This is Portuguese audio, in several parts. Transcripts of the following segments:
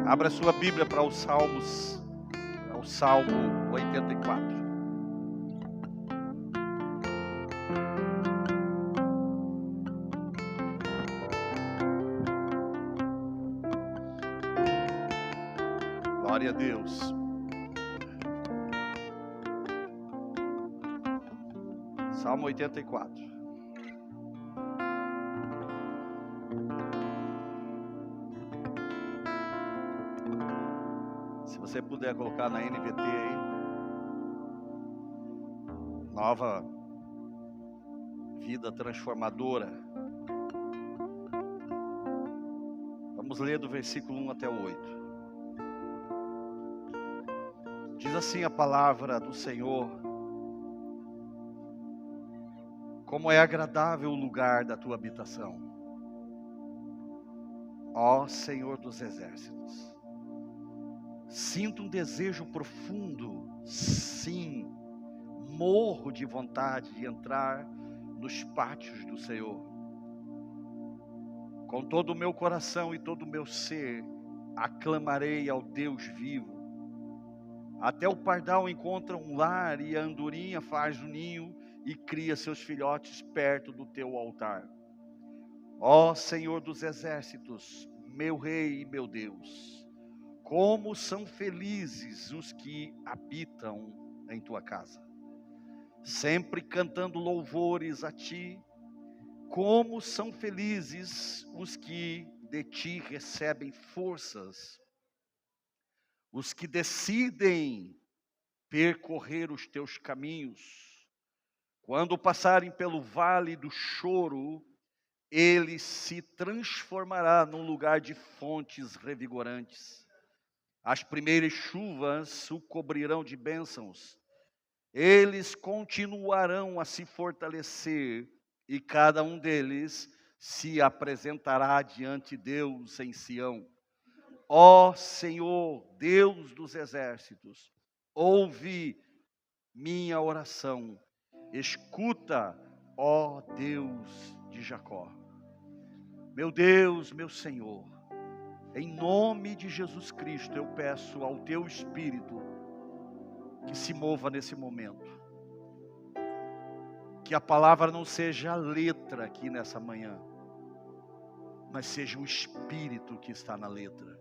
Abra sua Bíblia para os Salmos, ao Salmo 84. Glória a Deus. Salmo 84. Se você puder colocar na NVT aí. Nova vida transformadora. Vamos ler do versículo 1 até o 8. Diz assim a palavra do Senhor: como é agradável o lugar da tua habitação, ó Senhor dos exércitos. Sinto um desejo profundo, sim, morro de vontade de entrar nos pátios do Senhor. Com todo o meu coração e todo o meu ser, aclamarei ao Deus vivo. Até o pardal encontra um lar e a andorinha faz um ninho e cria seus filhotes perto do teu altar. Ó Senhor dos exércitos, meu Rei e meu Deus, como são felizes os que habitam em tua casa, sempre cantando louvores a ti. Como são felizes os que de ti recebem forças, os que decidem percorrer os teus caminhos. Quando passarem pelo vale do choro, ele se transformará num lugar de fontes revigorantes. As primeiras chuvas o cobrirão de bênçãos. Eles continuarão a se fortalecer e cada um deles se apresentará diante de Deus em Sião. Ó Senhor, Deus dos exércitos, ouve minha oração. Escuta, ó Deus de Jacó. Meu Deus, meu Senhor, em nome de Jesus Cristo, eu peço ao teu Espírito que se mova nesse momento. Que a palavra não seja a letra aqui nessa manhã, mas seja o Espírito que está na letra.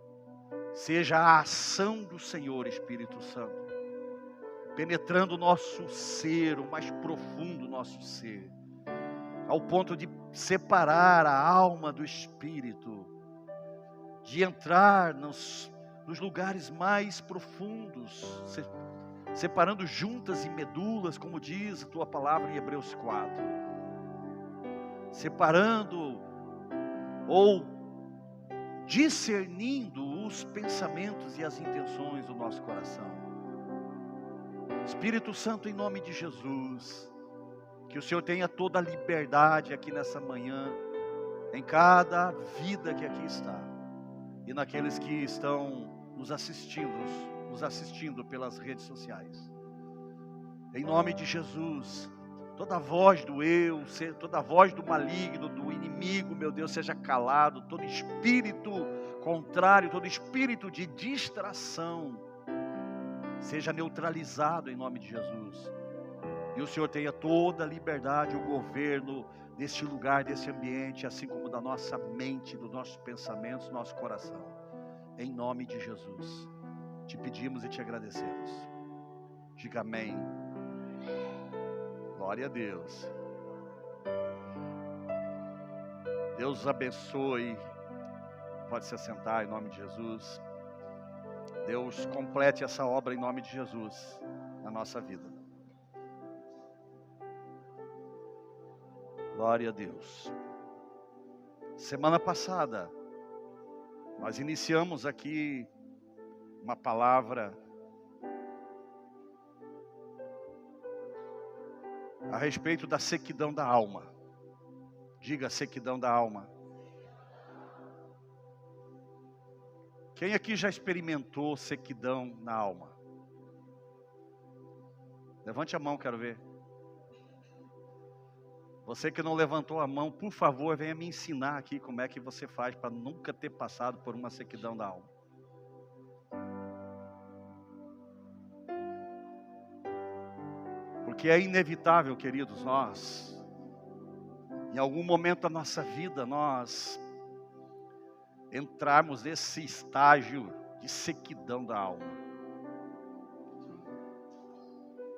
Seja a ação do Senhor, Espírito Santo, penetrando o nosso ser, o mais profundo do nosso ser, ao ponto de separar a alma do Espírito, de entrar nos lugares mais profundos, separando juntas e medulas, como diz a tua palavra em Hebreus 4. Separando ou discernindo os pensamentos e as intenções do nosso coração. Espírito Santo, em nome de Jesus, que o Senhor tenha toda a liberdade aqui nessa manhã, em cada vida que aqui está, e naqueles que estão nos assistindo pelas redes sociais. Em nome de Jesus, toda voz do eu, toda voz do maligno, do inimigo, meu Deus, seja calado. Todo espírito contrário, todo espírito de distração, seja neutralizado em nome de Jesus. E o Senhor tenha toda a liberdade, o governo deste lugar, desse ambiente, assim como da nossa mente, dos nossos pensamentos, do nosso coração. Em nome de Jesus, te pedimos e te agradecemos. Diga amém. Glória a Deus. Deus os abençoe. Pode se assentar em nome de Jesus. Deus complete essa obra em nome de Jesus na nossa vida. Glória a Deus. Semana passada, nós iniciamos aqui uma palavra a respeito da sequidão da alma. Diga sequidão da alma. Quem aqui já experimentou sequidão na alma? Levante a mão, quero ver. Você que não levantou a mão, por favor, venha me ensinar aqui como é que você faz para nunca ter passado por uma sequidão da alma. Porque é inevitável, queridos, nós, em algum momento da nossa vida, nós entrarmos nesse estágio de sequidão da alma.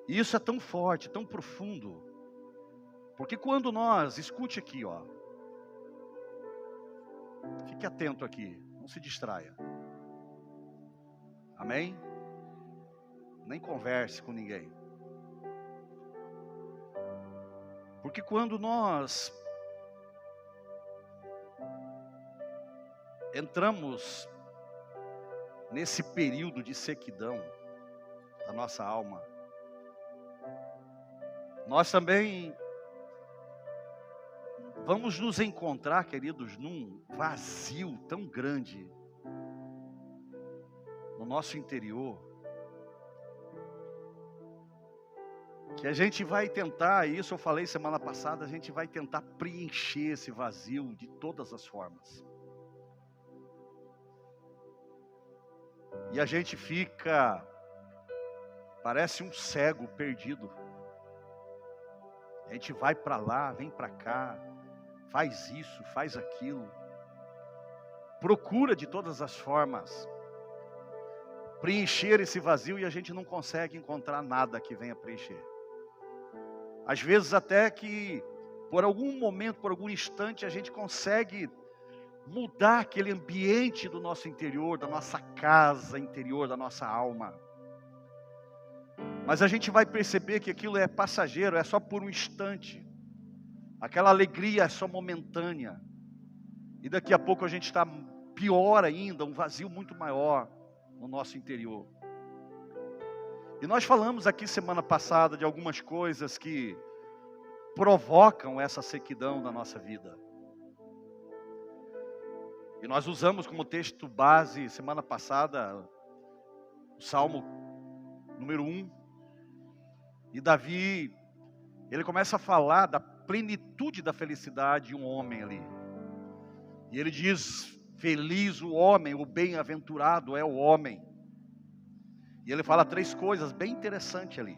E isso é tão forte, tão profundo, porque quando nós, escute aqui, ó, fique atento aqui, não se distraia, amém? Nem converse com ninguém. Porque quando nós entramos nesse período de sequidão da nossa alma, nós também vamos nos encontrar, queridos, num vazio tão grande no nosso interior, que a gente vai tentar, isso eu falei semana passada, a gente vai tentar preencher esse vazio de todas as formas. E a gente fica, parece um cego perdido. A gente vai para lá, vem para cá, faz isso, faz aquilo. Procura de todas as formas preencher esse vazio e a gente não consegue encontrar nada que venha preencher. Às vezes até que por algum momento, por algum instante, a gente consegue mudar aquele ambiente do nosso interior, da nossa casa interior, da nossa alma. Mas a gente vai perceber que aquilo é passageiro, é só por um instante. Aquela alegria é só momentânea. E daqui a pouco a gente está pior ainda, um vazio muito maior no nosso interior. E nós falamos aqui semana passada de algumas coisas que provocam essa sequidão na nossa vida. E nós usamos como texto base, semana passada, o Salmo número 1. E Davi, ele começa a falar da plenitude da felicidade de um homem ali. E ele diz, feliz o homem, o bem-aventurado é o homem. E ele fala 3 coisas bem interessantes ali.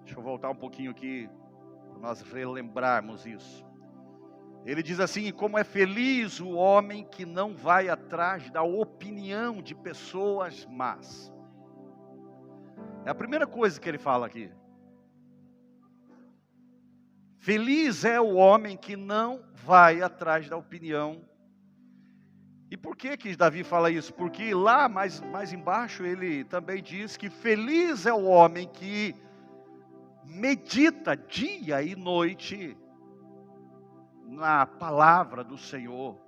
Deixa eu voltar um pouquinho aqui, para nós relembrarmos isso. Ele diz assim, como é feliz o homem que não vai atrás da opinião de pessoas más. É a primeira coisa que ele fala aqui. Feliz é o homem que não vai atrás da opinião. E por que Davi fala isso? Porque lá mais embaixo ele também diz que feliz é o homem que medita dia e noite na palavra do Senhor.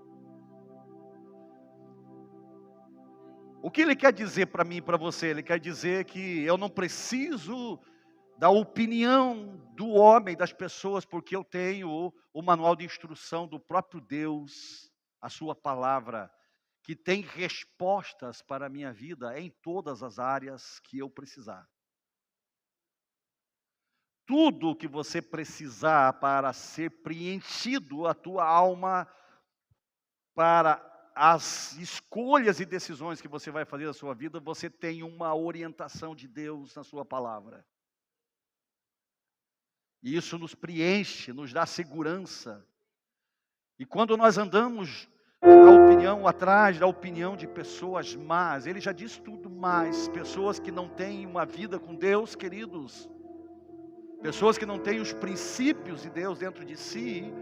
O que ele quer dizer para mim e para você? Ele quer dizer que eu não preciso da opinião do homem, das pessoas, porque eu tenho o manual de instrução do próprio Deus, a sua palavra, que tem respostas para a minha vida em todas as áreas que eu precisar. Tudo o que você precisar para ser preenchido, a tua alma, para as escolhas e decisões que você vai fazer na sua vida, você tem uma orientação de Deus na sua palavra. E isso nos preenche, nos dá segurança. E quando nós andamos atrás da opinião de pessoas más, ele já diz tudo mais, pessoas que não têm uma vida com Deus, queridos, pessoas que não têm os princípios de Deus dentro de si,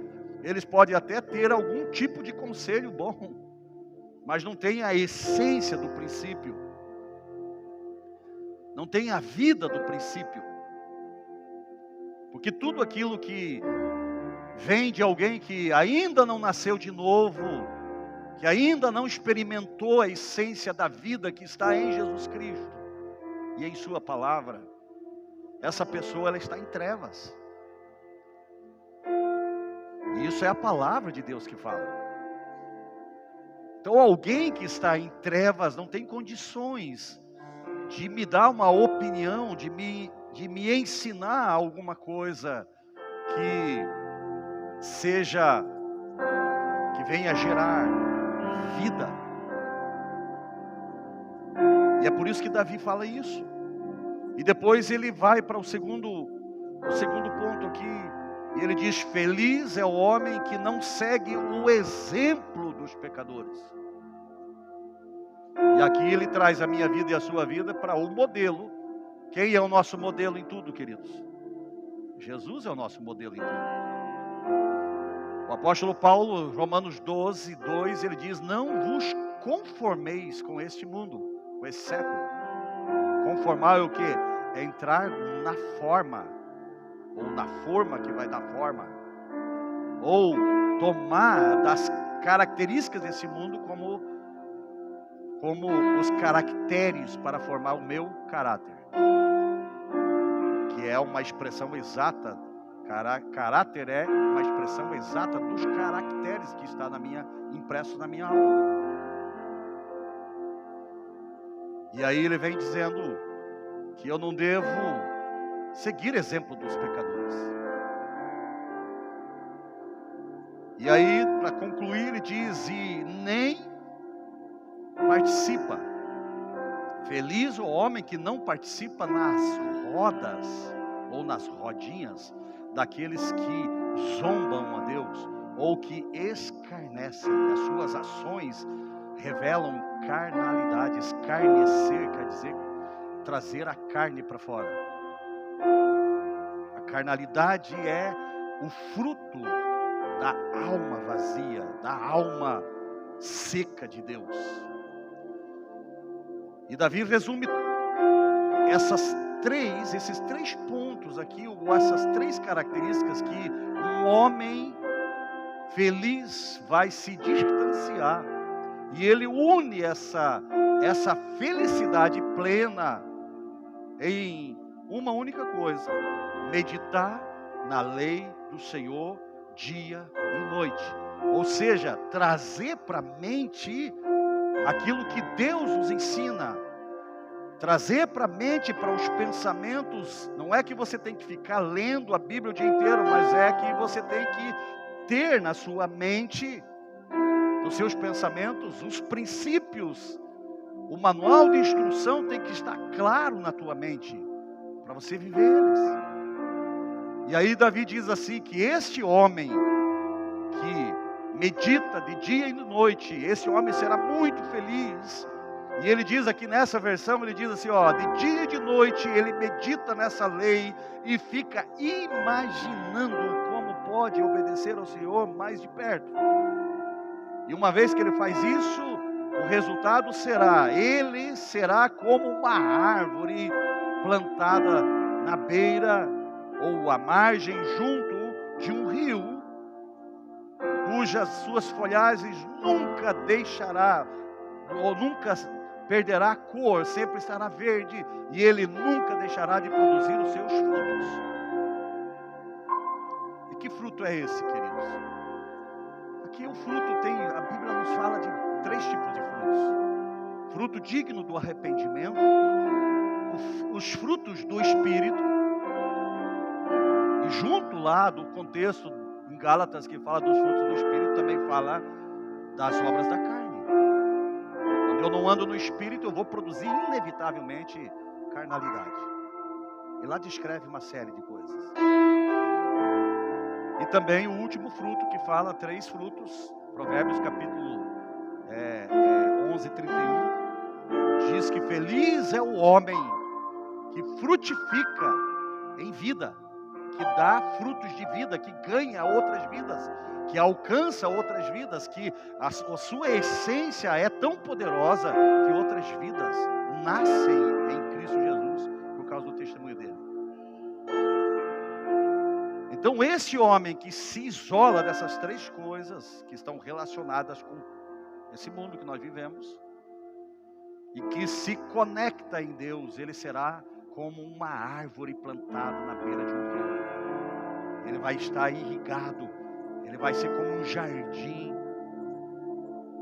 eles podem até ter algum tipo de conselho bom, mas não tem a essência do princípio, não tem a vida do princípio, porque tudo aquilo que vem de alguém que ainda não nasceu de novo, que ainda não experimentou a essência da vida que está em Jesus Cristo e em sua palavra, essa pessoa ela está em trevas. E isso é a palavra de Deus que fala. Então alguém que está em trevas não tem condições de me dar uma opinião, de me ensinar alguma coisa que seja, que venha gerar vida. E é por isso que Davi fala isso. E depois ele vai para o segundo ponto aqui. E ele diz: feliz é o homem que não segue o exemplo dos pecadores. E aqui ele traz a minha vida e a sua vida para o modelo. Quem é o nosso modelo em tudo, queridos? Jesus é o nosso modelo em tudo. O apóstolo Paulo, Romanos 12, 2, ele diz: não vos conformeis com este mundo, com esse século. Conformar é o quê? É entrar na forma, ou na forma que vai dar forma, ou tomar das características desse mundo como os caracteres para formar o meu caráter, que é uma expressão exata. Caráter é uma expressão exata dos caracteres que está impresso na minha alma. E aí ele vem dizendo que eu não devo seguir exemplo dos pecadores. E aí, para concluir, ele diz: e nem participa. Feliz o homem que não participa nas rodas ou nas rodinhas daqueles que zombam a Deus ou que escarnecem. As suas ações revelam carnalidade. Escarnecer quer dizer trazer a carne para fora. A carnalidade é o fruto da alma vazia, da alma seca de Deus. E Davi resume esses três pontos aqui, ou essas três características que um homem feliz vai se distanciar. E ele une essa felicidade plena em uma única coisa: meditar na lei do Senhor dia e noite. Ou seja, trazer para a mente aquilo que Deus nos ensina. Trazer para a mente, para os pensamentos. Não é que você tem que ficar lendo a Bíblia o dia inteiro, mas é que você tem que ter na sua mente, nos seus pensamentos, os princípios. O manual de instrução tem que estar claro na tua mente, para você viver eles. E aí Davi diz assim, que este homem que medita de dia e de noite, esse homem será muito feliz. E ele diz aqui nessa versão, ele diz assim, de dia e de noite ele medita nessa lei e fica imaginando como pode obedecer ao Senhor mais de perto. E uma vez que ele faz isso, o resultado ele será como uma árvore plantada na beira ou à margem junto de um rio, cujas suas folhagens nunca deixará ou nunca perderá a cor, sempre estará verde, e ele nunca deixará de produzir os seus frutos. E que fruto é esse, queridos? Aqui o fruto a Bíblia nos fala de 3 tipos de frutos. Fruto digno do arrependimento, os frutos do Espírito, e junto lá do contexto em Gálatas que fala dos frutos do Espírito, também fala das obras da carne. Quando eu não ando no Espírito, eu vou produzir inevitavelmente carnalidade. E lá descreve uma série de coisas. E também o último fruto que fala 3 frutos, Provérbios capítulo 11, 31, diz que feliz é o homem que frutifica em vida, que dá frutos de vida, que ganha outras vidas, que alcança outras vidas, que a sua essência é tão poderosa que outras vidas nascem em Cristo Jesus por causa do testemunho dele. Então esse homem que se isola dessas 3 coisas que estão relacionadas com esse mundo que nós vivemos e que se conecta em Deus, ele será como uma árvore plantada na beira de um rio. Ele vai estar irrigado, ele vai ser como um jardim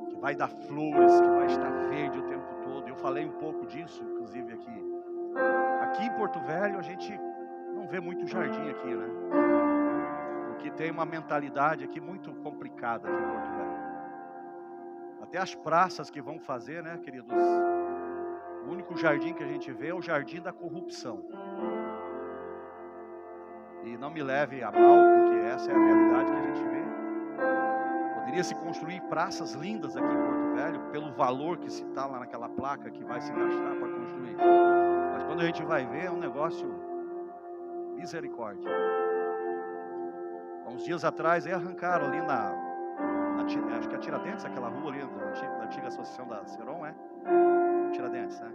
que vai dar flores, que vai estar verde o tempo todo. Eu falei um pouco disso, inclusive aqui. Aqui em Porto Velho a gente não vê muito jardim aqui, né? Porque tem uma mentalidade aqui muito complicada aqui em Porto Velho. Até as praças que vão fazer, né, queridos? O único jardim que a gente vê é o jardim da corrupção. E não me leve a mal, porque essa é a realidade que a gente vê. Poderia se construir praças lindas aqui em Porto Velho, pelo valor que se está lá naquela placa que vai se gastar para construir. Mas quando a gente vai ver, é um negócio misericórdia. Há uns dias atrás, arrancaram ali acho que é Tiradentes, aquela rua ali, da antiga associação da Seron, Tiradentes, né?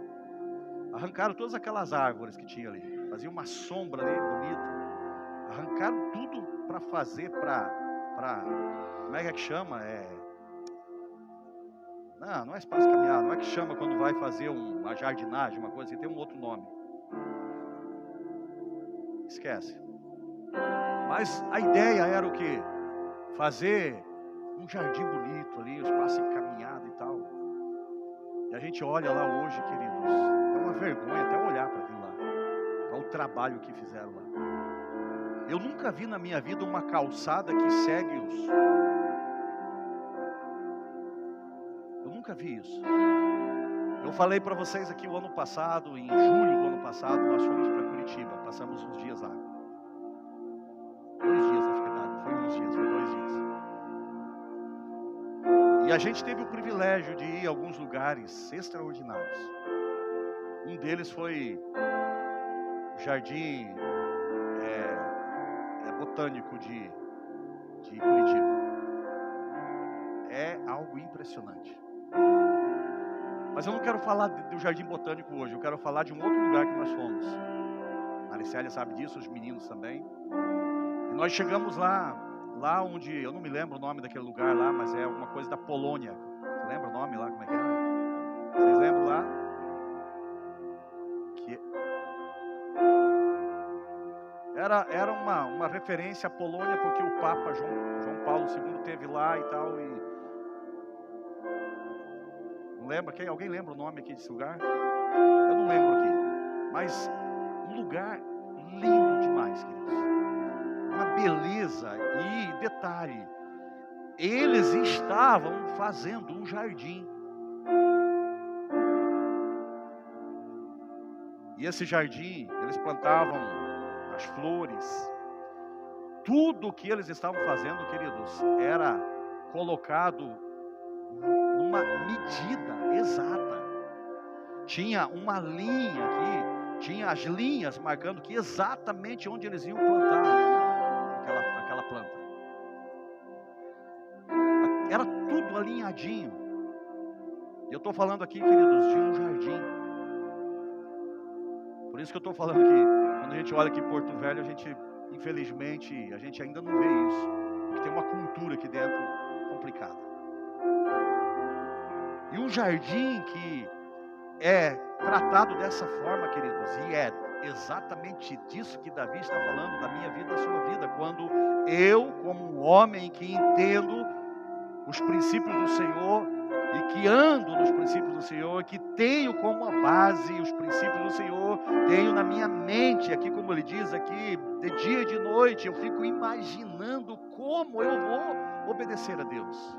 Arrancaram todas aquelas árvores que tinha ali. Fazia uma sombra ali, bonita. Arrancaram tudo para fazer, como é que chama? Não é espaço caminhado, não é que chama quando vai fazer uma jardinagem, uma coisa assim, tem um outro nome. Esquece. Mas a ideia era o quê? Fazer um jardim bonito ali, um espaço caminhado e tal. E a gente olha lá hoje, queridos, é uma vergonha até olhar para aquilo lá. Para o trabalho que fizeram lá. Eu nunca vi na minha vida uma calçada que segue Eu nunca vi isso. Eu falei para vocês aqui o ano passado, em julho do ano passado, nós fomos para Curitiba, passamos uns dias lá. 2 dias, na verdade, foi 2 dias. E a gente teve o privilégio de ir a alguns lugares extraordinários. Um deles foi o Jardim Botânico de Curitiba. É algo impressionante. Mas eu não quero falar do Jardim Botânico hoje, eu quero falar de um outro lugar que nós fomos. A Alicélia sabe disso, os meninos também. E nós chegamos lá onde, eu não me lembro o nome daquele lugar lá, mas é alguma coisa da Polônia. Você lembra o nome lá, como é que era? Vocês lembram lá? Era uma referência à Polônia, porque o Papa João Paulo II esteve lá e tal. Não lembra? Alguém lembra o nome aqui desse lugar? Eu não lembro aqui. Mas um lugar lindo demais, queridos. Uma beleza. E detalhe, eles estavam fazendo um jardim. E esse jardim, eles plantavam as flores. Tudo que eles estavam fazendo, queridos, era colocado numa medida exata. Tinha uma linha aqui, tinha as linhas marcando que exatamente onde eles iam plantar aquela planta. Era tudo alinhadinho. Eu estou falando aqui, queridos, de um jardim. Por isso que eu estou falando que quando a gente olha aqui em Porto Velho, infelizmente, a gente ainda não vê isso. Porque tem uma cultura aqui dentro complicada. E um jardim que é tratado dessa forma, queridos, e é exatamente disso que Davi está falando da minha vida, da sua vida. Quando eu, como um homem que entendo os princípios do Senhor, e que ando nos princípios do Senhor, que tenho como a base os princípios do Senhor, tenho na minha mente, aqui como ele diz aqui, de dia e de noite, eu fico imaginando como eu vou obedecer a Deus.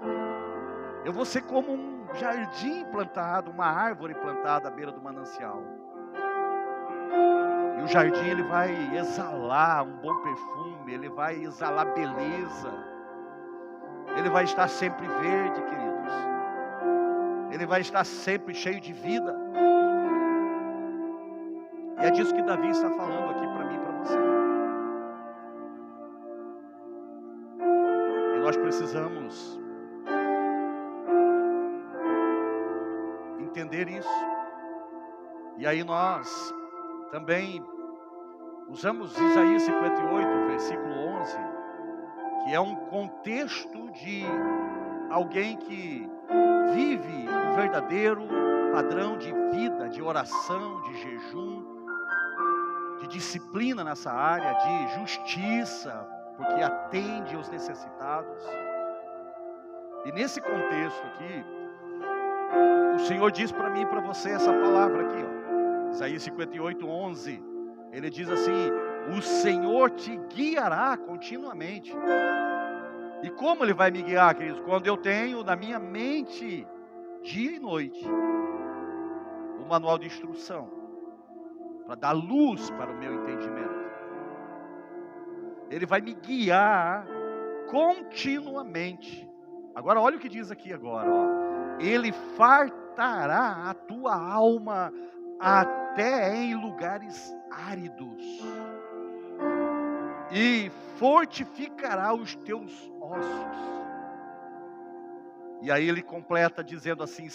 Eu vou ser como um jardim plantado, uma árvore plantada à beira do manancial. E o jardim, ele vai exalar um bom perfume, ele vai exalar beleza, ele vai estar sempre verde, queridos. Ele vai estar sempre cheio de vida. E é disso que Davi está falando aqui para mim e para você. E nós precisamos entender isso. E aí nós também usamos Isaías 58, versículo 11, que é um contexto de alguém que vive um verdadeiro padrão de vida, de oração, de jejum, de disciplina nessa área, de justiça, porque atende aos necessitados. E nesse contexto aqui, o Senhor diz para mim e para você essa palavra aqui, ó, Isaías 58, 11, ele diz assim: o Senhor te guiará continuamente. E como Ele vai me guiar, queridos? Quando eu tenho na minha mente dia e noite o manual de instrução, para dar luz para o meu entendimento. Ele vai me guiar continuamente. Agora olha o que diz aqui agora, ó. Ele fartará a tua alma até em lugares áridos e fortificará os teus ossos. E aí ele completa dizendo assim: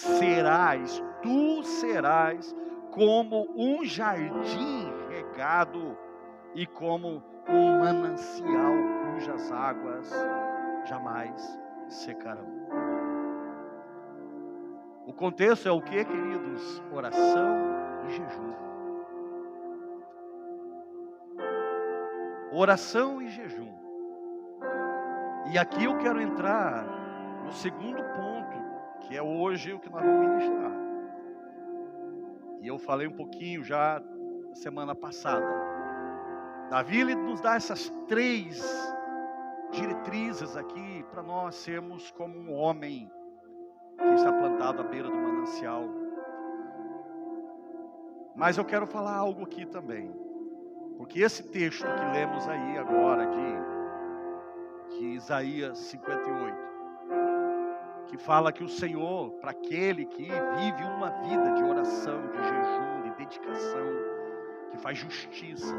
tu serás como um jardim regado e como um manancial cujas águas jamais secarão. O contexto é o que, queridos? Oração e jejum. Oração e jejum. E aqui eu quero entrar no segundo ponto, que é hoje o que nós vamos ministrar. E eu falei um pouquinho já semana passada. Davi, ele nos dá essas 3 diretrizes aqui para nós sermos como um homem que está plantado à beira do manancial. Mas eu quero falar algo aqui também, porque esse texto que lemos aí agora de Isaías 58, que fala que o Senhor, para aquele que vive uma vida de oração, de jejum, de dedicação, que faz justiça,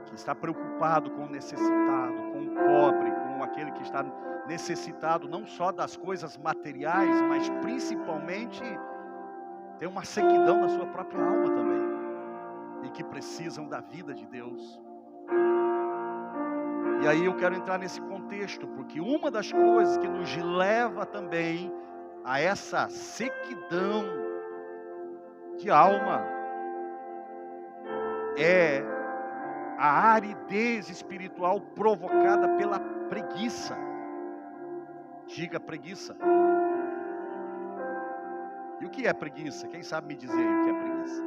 que está preocupado com o necessitado, com o pobre, com aquele que está necessitado não só das coisas materiais, mas principalmente tem uma sequidão na sua própria alma também, e que precisam da vida de Deus. E aí eu quero entrar nesse contexto, porque uma das coisas que nos leva também a essa sequidão de alma é a aridez espiritual provocada pela preguiça. Diga preguiça. E o que é preguiça? Quem sabe me dizer o que é preguiça?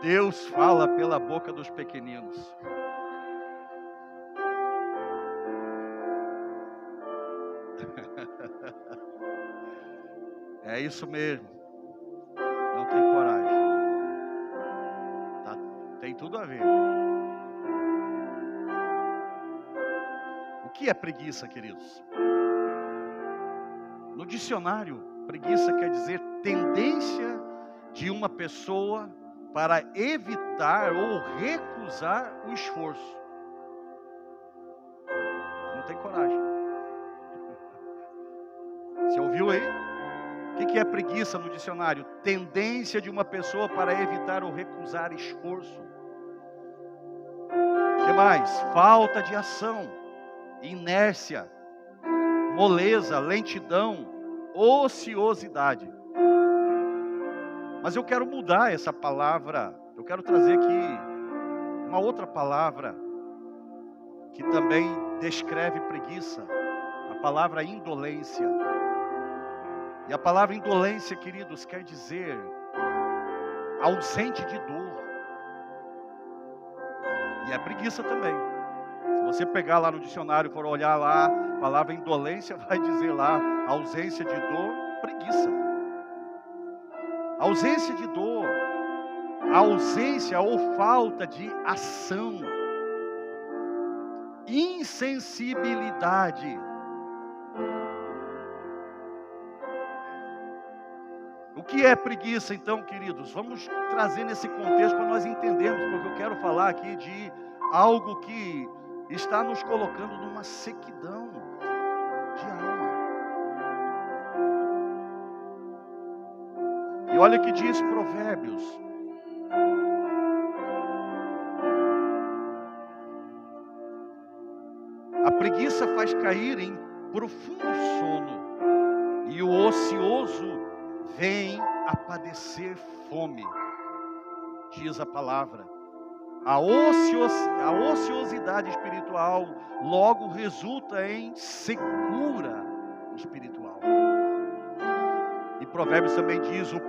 Deus fala pela boca dos pequeninos. É isso mesmo. Não tem coragem. Tá? Tem tudo a ver. O que é preguiça, queridos? No dicionário, preguiça quer dizer tendência de uma pessoa para evitar ou recusar o esforço. Não tem coragem. Você ouviu aí? O que é preguiça no dicionário? Tendência de uma pessoa para evitar ou recusar esforço. O que mais? Falta de ação, inércia, moleza, lentidão, ociosidade. Mas eu quero mudar essa palavra. Eu quero trazer aqui uma outra palavra que também descreve preguiça. A palavra indolência. E a palavra indolência, queridos, quer dizer ausente de dor. E é preguiça também. Se você pegar lá no dicionário e for olhar lá, a palavra indolência vai dizer lá ausência de dor, preguiça. Ausência de dor, ausência ou falta de ação, insensibilidade. O que é preguiça então, queridos? Vamos trazer nesse contexto para nós entendermos, porque eu quero falar aqui de algo que está nos colocando numa sequidão de alma. E olha o que diz Provérbios. A preguiça faz cair em profundo sono, e o ocioso vem a padecer fome, diz a palavra. A ociosidade espiritual logo resulta em secura espiritual. E Provérbios também diz: o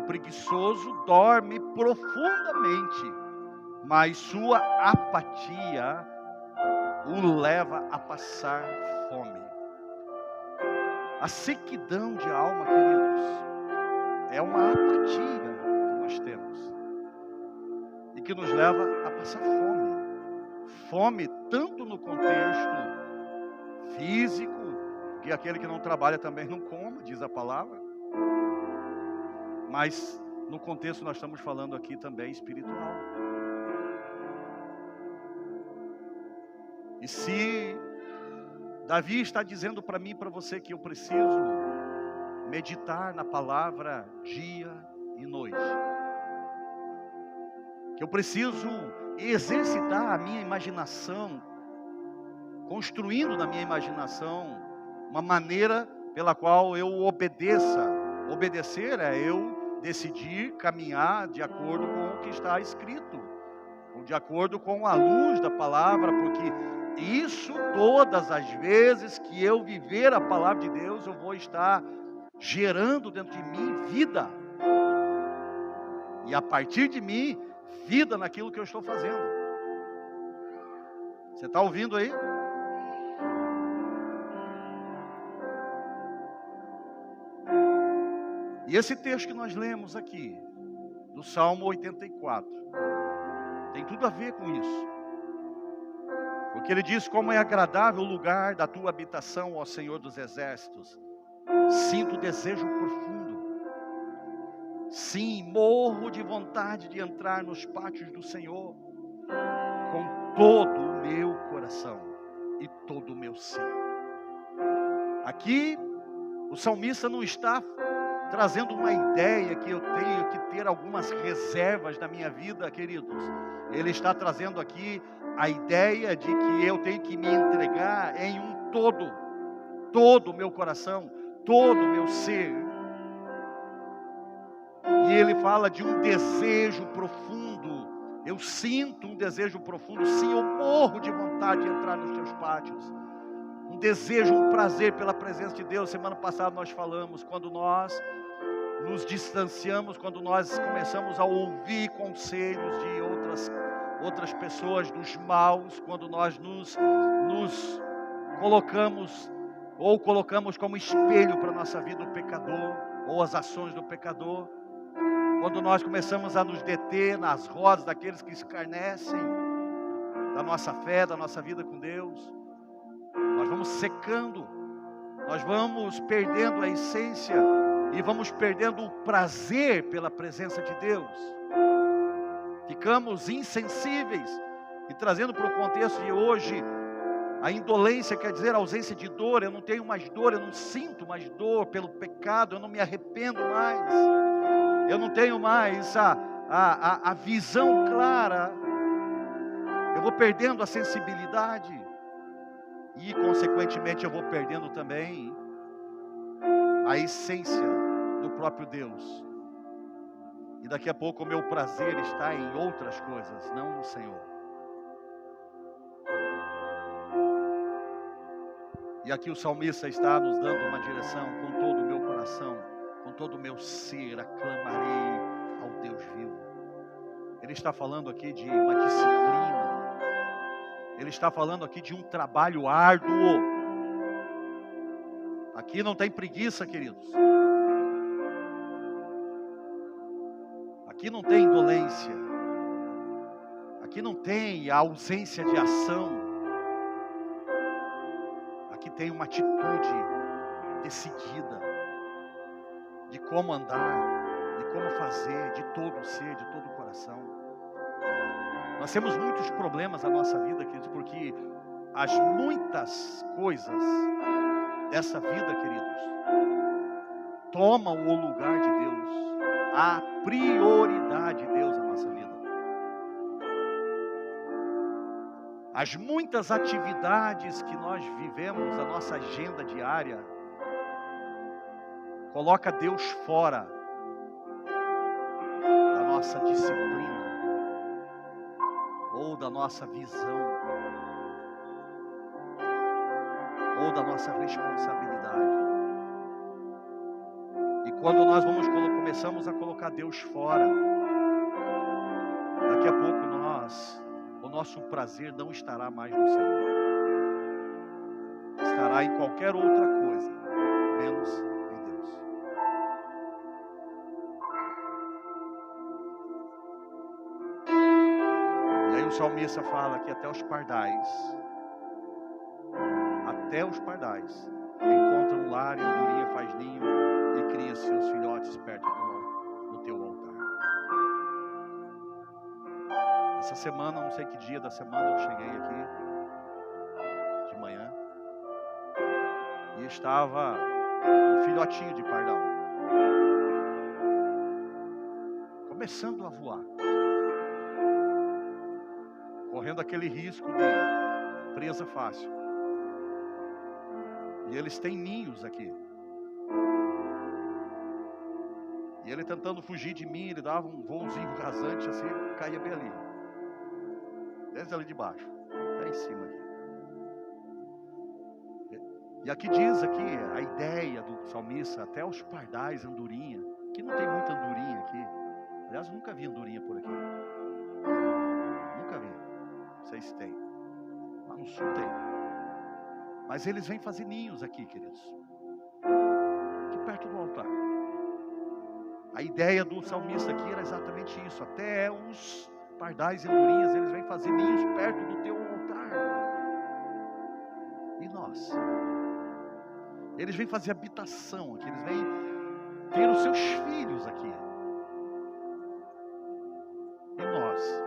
preguiçoso dorme profundamente, mas sua apatia o leva a passar fome. A sequidão de alma, queridos, é uma apatia que nós temos e que nos leva a passar fome. Fome tanto no contexto físico, que aquele que não trabalha também não coma, diz a palavra, mas no contexto nós estamos falando aqui também espiritual. E se Davi está dizendo para mim e para você que eu preciso meditar na palavra dia e noite, que eu preciso exercitar a minha imaginação, construindo na minha imaginação uma maneira pela qual eu obedeça. Obedecer é eu decidir caminhar de acordo com o que está escrito, de acordo com a luz da palavra, porque isso todas as vezes que eu viver a palavra de Deus, eu vou estar gerando dentro de mim vida. E a partir de mim, vida naquilo que eu estou fazendo. Você está ouvindo aí? E esse texto que nós lemos aqui, do Salmo 84, tem tudo a ver com isso. Porque ele diz: como é agradável o lugar da tua habitação, ó Senhor dos exércitos. Sinto desejo profundo. Sim, morro de vontade de entrar nos pátios do Senhor, com todo o meu coração e todo o meu ser. Aqui, o salmista não está trazendo uma ideia que eu tenho que ter algumas reservas na minha vida, queridos. Ele está trazendo aqui a ideia de que eu tenho que me entregar em um todo o meu coração, todo o meu ser. E ele fala de um desejo profundo. Eu sinto um desejo profundo, sim, eu morro de vontade de entrar nos teus pátios. Um desejo, um prazer pela presença de Deus. Semana passada nós falamos, quando nós nos distanciamos, quando nós começamos a ouvir conselhos de outras pessoas, dos maus, quando nós nos colocamos como espelho para a nossa vida o pecador, ou as ações do pecador, quando nós começamos a nos deter nas rodas daqueles que escarnecem da nossa fé, da nossa vida com Deus, nós vamos secando, nós vamos perdendo a essência e vamos perdendo o prazer pela presença de Deus. Ficamos insensíveis. E trazendo para o contexto de hoje, a indolência quer dizer a ausência de dor. Eu não tenho mais dor, eu não sinto mais dor pelo pecado, eu não me arrependo mais, eu não tenho mais a visão clara, eu vou perdendo a sensibilidade e consequentemente eu vou perdendo também a essência do próprio Deus. E daqui a pouco o meu prazer está em outras coisas, não no Senhor. E aqui o salmista está nos dando uma direção: com todo o meu coração, com todo o meu ser, aclamarei ao Deus vivo. Ele está falando aqui de uma disciplina. Ele está falando aqui de um trabalho árduo. Aqui não tem preguiça, queridos. Aqui não tem indolência. Aqui não tem a ausência de ação. Aqui tem uma atitude decidida de como andar, de como fazer, de todo o ser, de todo o coração. Nós temos muitos problemas na nossa vida, queridos, porque as muitas coisas dessa vida, queridos, tomam o lugar de Deus, a prioridade de Deus na nossa vida. As muitas atividades que nós vivemos, a nossa agenda diária, coloca Deus fora da nossa disciplina ou da nossa visão ou da nossa responsabilidade. E Quando nós começamos a colocar Deus fora, daqui a pouco o nosso prazer não estará mais no Senhor. Estará em qualquer outra coisa, menos em Deus. E aí o salmista fala que até os pardais encontram um lar e andorinha faz ninho e cria seus filhotes perto do teu altar. Essa semana, não sei que dia da semana, eu cheguei aqui de manhã e estava um filhotinho de pardal começando a voar, correndo aquele risco de presa fácil. E eles têm ninhos aqui. E ele tentando fugir de mim, ele dava um voozinho rasante assim, caía bem ali. Desde ali de baixo, até em cima aqui. E aqui diz aqui, a ideia do salmista, até os pardais, andorinha, que não tem muita andorinha aqui. Aliás, eu nunca vi andorinha por aqui. Nunca vi. Não sei se tem. Lá no sul tem. Mas eles vêm fazer ninhos aqui, queridos. Aqui perto do altar. A ideia do salmista aqui era exatamente isso. Até os pardais e andorinhas, eles vêm fazer ninhos perto do teu altar. E nós? Eles vêm fazer habitação aqui. Eles vêm ter os seus filhos aqui. E nós?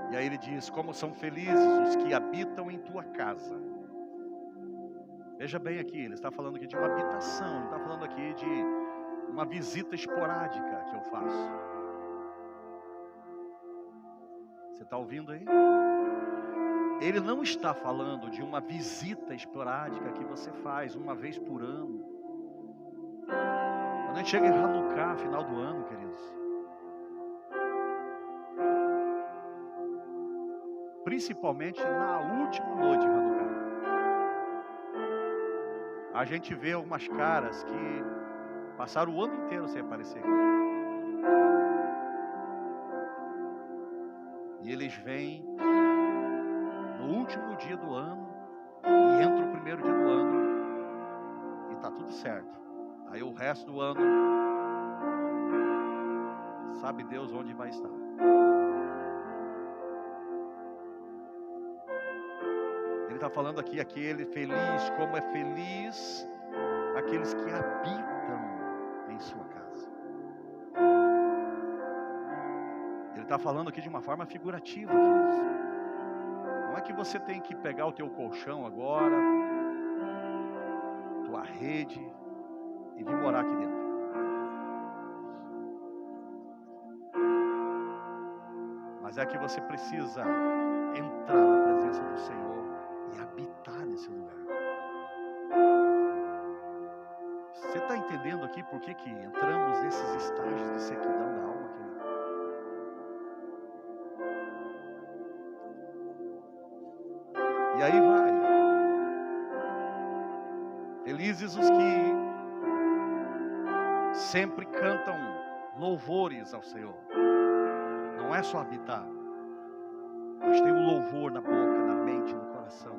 E aí ele diz, como são felizes os que habitam em tua casa. Veja bem aqui, ele está falando aqui de uma habitação, ele está falando aqui de uma visita esporádica que eu faço. Você está ouvindo aí? Ele não está falando de uma visita esporádica que você faz uma vez por ano. Quando a gente chega em Hanukkah, final do ano, queridos. Principalmente na última noite de Hanukkah. A gente vê algumas caras que passaram o ano inteiro sem aparecer. E eles vêm no último dia do ano e entra o primeiro dia do ano e está tudo certo. Aí o resto do ano, sabe Deus onde vai estar. Ele está falando aqui, aquele feliz, como é feliz aqueles que habitam em sua casa. Ele está falando aqui de uma forma figurativa, queridos. Não é que você tem que pegar o teu colchão agora, tua rede, e vir morar aqui dentro. Mas é que você precisa entrar na presença do Senhor e habitar nesse lugar. Você está entendendo aqui por que entramos nesses estágios de sequidão da alma, querido? E aí vai. Felizes os que sempre cantam louvores ao Senhor. Não é só habitar, mas tem um louvor na boca, na mente, no coração.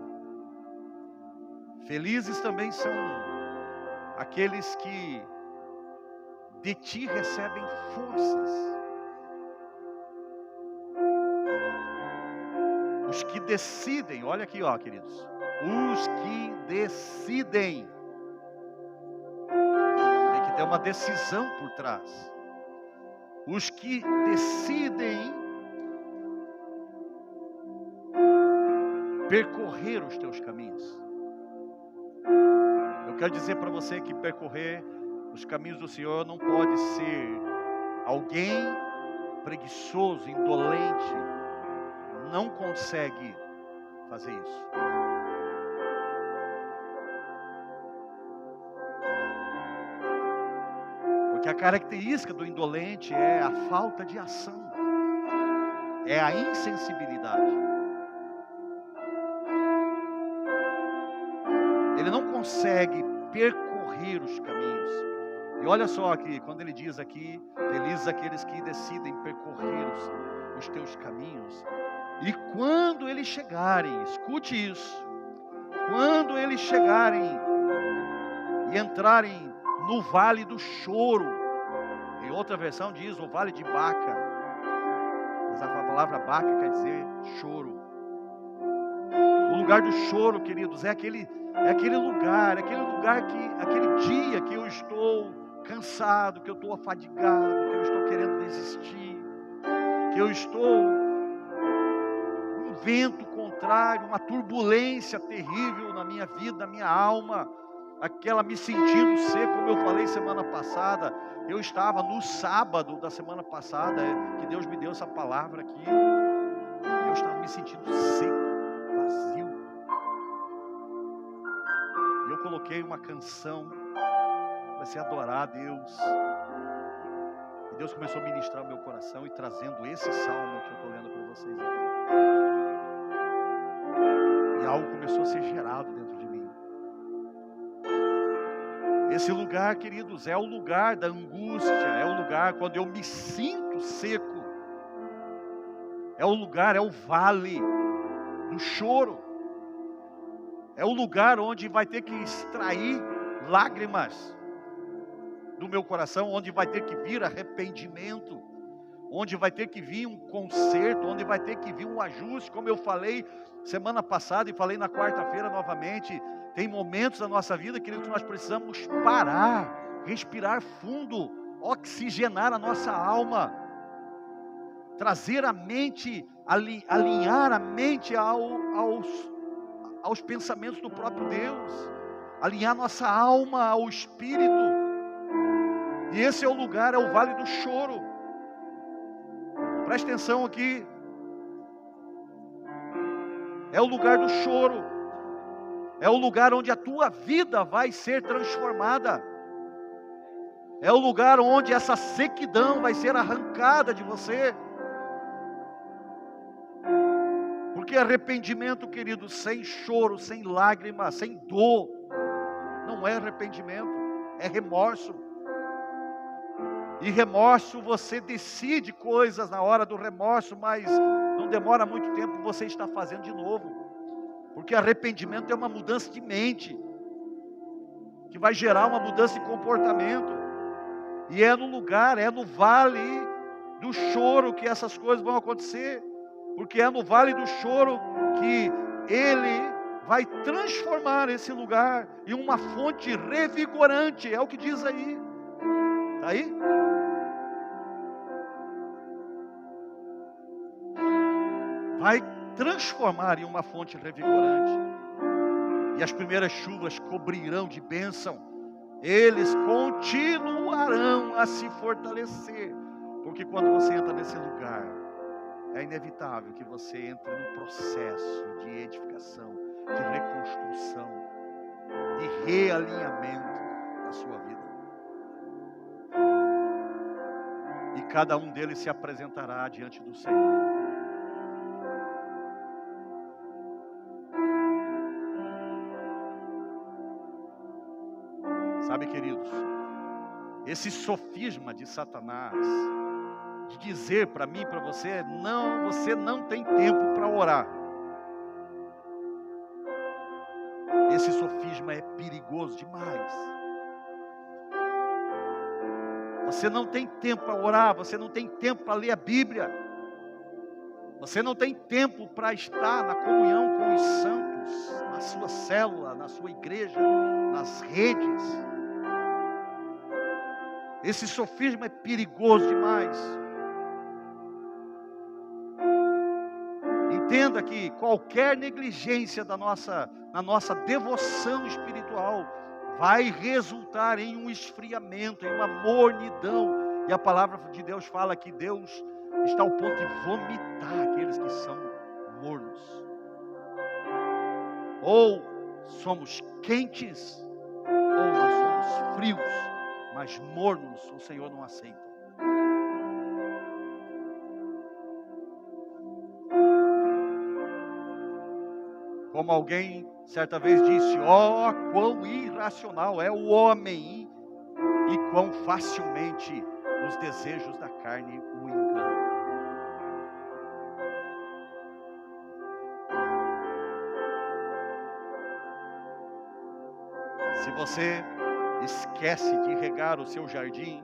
Felizes também são aqueles que de ti recebem forças. Os que decidem, olha aqui, ó, queridos. Os que decidem. Tem que ter uma decisão por trás. Os que decidem percorrer os teus caminhos. Eu quero dizer para você que percorrer os caminhos do Senhor não pode ser alguém preguiçoso, indolente, não consegue fazer isso. Porque a característica do indolente é a falta de ação, é a insensibilidade. ele não consegue percorrer os caminhos. E olha só aqui, quando ele diz aqui, felizes aqueles que decidem percorrer os teus caminhos. E quando eles chegarem, escute isso, quando eles chegarem e entrarem no vale do choro, em outra versão diz o vale de Baca, mas a palavra Baca quer dizer choro. O lugar do choro, queridos, é aquele lugar aquele dia que eu estou cansado, que eu estou afadigado, que eu estou querendo desistir, que eu estou um vento contrário, uma turbulência terrível na minha vida, na minha alma, aquela me sentindo seco, como eu falei semana passada. Eu estava no sábado da semana passada, que Deus me deu essa palavra aqui, eu estava me sentindo seco, vazio. E eu coloquei uma canção, comecei a adorar a Deus. E Deus começou a ministrar o meu coração e trazendo esse salmo que eu estou lendo para vocês aqui. E algo começou a ser gerado dentro de mim. Esse lugar, queridos, é o lugar da angústia, é o lugar quando eu me sinto seco. É o lugar, é o vale do choro. É o lugar onde vai ter que extrair lágrimas do meu coração, onde vai ter que vir arrependimento, onde vai ter que vir um conserto, onde vai ter que vir um ajuste, como eu falei semana passada e falei na quarta-feira novamente. Tem momentos da nossa vida, queridos, que nós precisamos parar, respirar fundo, oxigenar a nossa alma, trazer a mente, alinhar a mente aos pensamentos do próprio Deus, alinhar nossa alma ao Espírito. E esse é o lugar, é o vale do choro. Presta atenção aqui. É o lugar do choro. É o lugar onde a tua vida vai ser transformada. É o lugar onde essa sequidão vai ser arrancada de você. Porque arrependimento, querido, sem choro, sem lágrima, sem dor, não é arrependimento, é remorso. E remorso, você decide coisas na hora do remorso, mas não demora muito tempo, você está fazendo de novo. Porque arrependimento é uma mudança de mente, que vai gerar uma mudança de comportamento. E é no lugar, é no vale do choro que essas coisas vão acontecer. Porque é no vale do choro que Ele vai transformar esse lugar em uma fonte revigorante. É o que diz aí. Está aí? Vai transformar em uma fonte revigorante. E as primeiras chuvas cobrirão de bênção. Eles continuarão a se fortalecer. Porque quando você entra nesse lugar, é inevitável que você entre num processo de edificação, de reconstrução, de realinhamento da sua vida. E cada um deles se apresentará diante do Senhor. Sabe, queridos, esse sofisma de Satanás, de dizer para mim e para você, não, você não tem tempo para orar. Esse sofisma é perigoso demais. Você não tem tempo para orar, você não tem tempo para ler a Bíblia. Você não tem tempo para estar na comunhão com os santos, na sua célula, na sua igreja, nas redes. Esse sofisma é perigoso demais. Entenda que qualquer negligência na nossa devoção espiritual vai resultar em um esfriamento, em uma mornidão. E a palavra de Deus fala que Deus está ao ponto de vomitar aqueles que são mornos. Ou somos quentes, ou nós somos frios, mas mornos o Senhor não aceita. Como alguém certa vez disse: ó, quão irracional é o homem e quão facilmente os desejos da carne o enganam. Se você esquece de regar o seu jardim,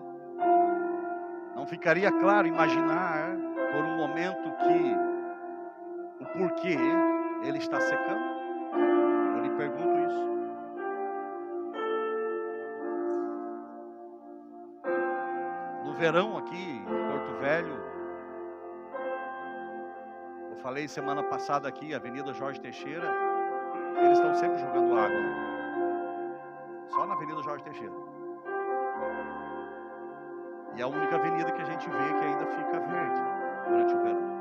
não ficaria claro imaginar por um momento o porquê ele está secando? Eu lhe pergunto isso. No verão aqui em Porto Velho, eu falei semana passada aqui, Avenida Jorge Teixeira, eles estão sempre jogando água. Só na Avenida Jorge Teixeira. E é a única avenida que a gente vê que ainda fica verde durante o verão.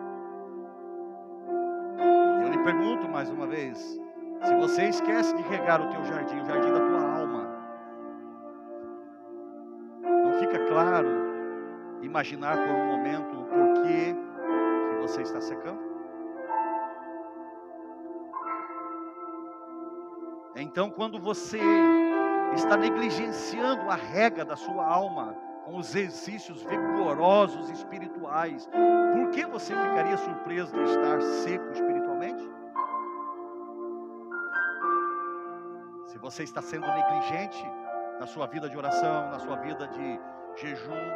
E eu lhe pergunto mais uma vez, se você esquece de regar o teu jardim, o jardim da tua alma, não fica claro imaginar por um momento o porquê que você está secando? Então, quando você está negligenciando a rega da sua alma com os exercícios vigorosos espirituais, por que você ficaria surpreso de estar seco espiritualmente? Se você está sendo negligente na sua vida de oração, na sua vida de jejum,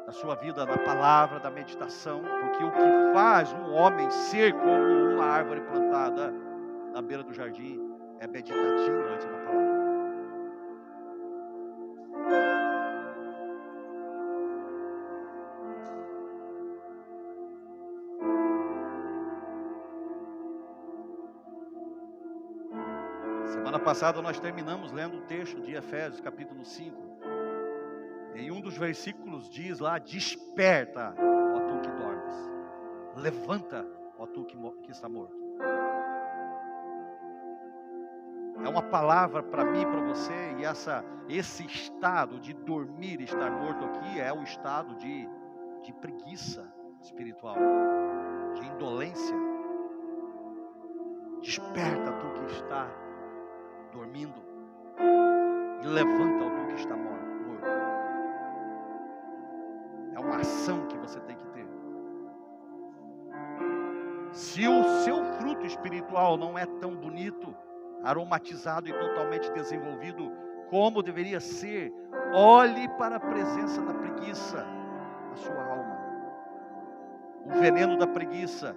na sua vida na palavra, da meditação, porque o que faz um homem ser como uma árvore plantada na beira do jardim é meditativo antes da palavra. Semana passada nós terminamos lendo o texto de Efésios, capítulo 5. Em um dos versículos diz lá: desperta, ó tu que dormes. Levanta, ó tu que está morto. É uma palavra para mim, para você, e esse estado de dormir, estar morto aqui, é o estado de preguiça espiritual, de indolência. Desperta, tu que está dormindo, e levanta, ó tu que está morto. É uma ação que você tem que ter. Se o seu fruto espiritual não é tão bonito, aromatizado e totalmente desenvolvido como deveria ser, olhe para a presença da preguiça na sua alma. O veneno da preguiça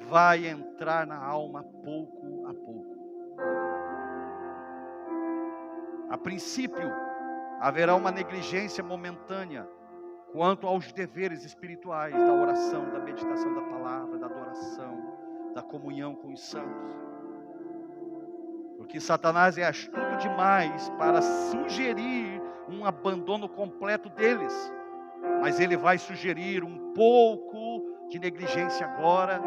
vai entrar na alma pouco a pouco. A princípio, haverá uma negligência momentânea quanto aos deveres espirituais da oração, da meditação da palavra, da adoração, da comunhão com os santos. Porque Satanás é astuto demais para sugerir um abandono completo deles. Mas ele vai sugerir um pouco de negligência agora,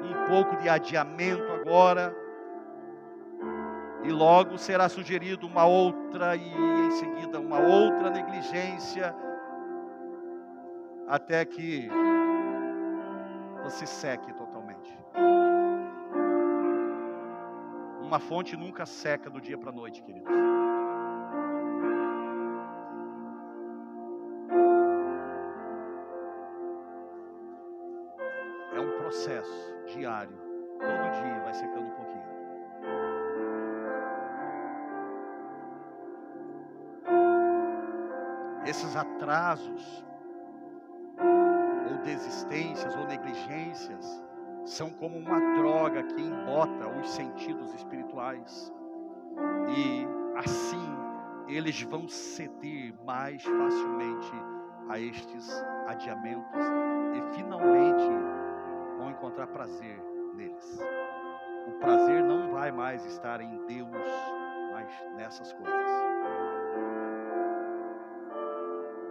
um pouco de adiamento agora, e logo será sugerido uma outra, e em seguida uma outra negligência, até que você seque totalmente. Uma fonte nunca seca do dia para a noite, queridos. É um processo diário. Todo dia vai secando um pouquinho. Esses atrasos, ou desistências, ou negligências, são como uma droga que embota os sentidos espirituais. E assim, eles vão ceder mais facilmente a estes adiamentos. E finalmente, vão encontrar prazer neles. O prazer não vai mais estar em Deus, mas nessas coisas.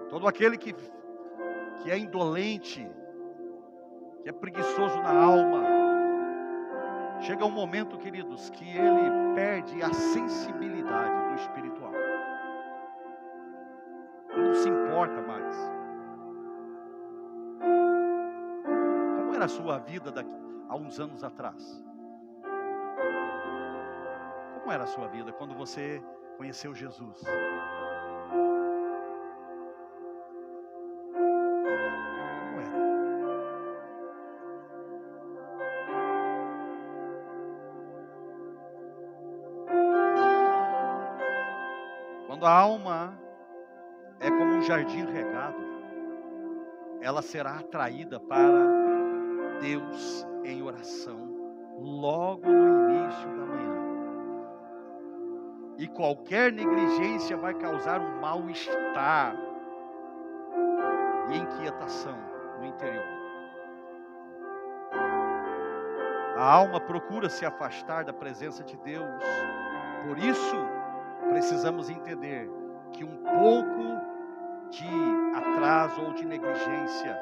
Todo aquele que é indolente, que é preguiçoso na alma, chega um momento, queridos, que ele perde a sensibilidade do espiritual. Ele não se importa mais. Como era a sua vida há uns anos atrás? Como era a sua vida quando você conheceu Jesus? Como era? Quando a alma é como um jardim regado, ela será atraída para Deus em oração logo no início da manhã. E qualquer negligência vai causar um mal-estar e inquietação no interior. A alma procura se afastar da presença de Deus. Por isso, precisamos entender que um pouco de atraso ou de negligência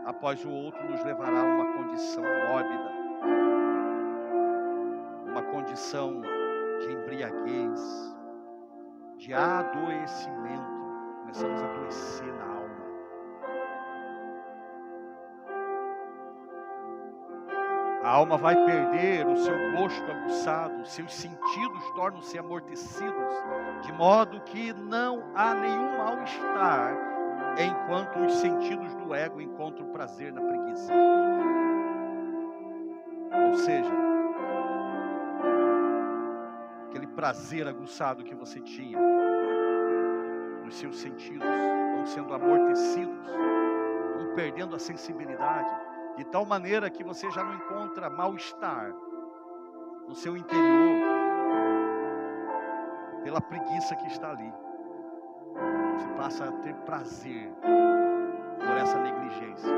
após o outro nos levará a uma condição mórbida, uma condição de embriaguez, de adoecimento. Começamos a adoecer na alma. A alma vai perder o seu gosto aguçado, seus sentidos tornam-se amortecidos, de modo que não há nenhum mal-estar, enquanto os sentidos do ego encontram prazer na preguiça. Ou seja, aquele prazer aguçado que você tinha nos seus sentidos vão sendo amortecidos, vão perdendo a sensibilidade, de tal maneira que você já não encontra mal-estar no seu interior, pela preguiça que está ali. Você passa a ter prazer por essa negligência.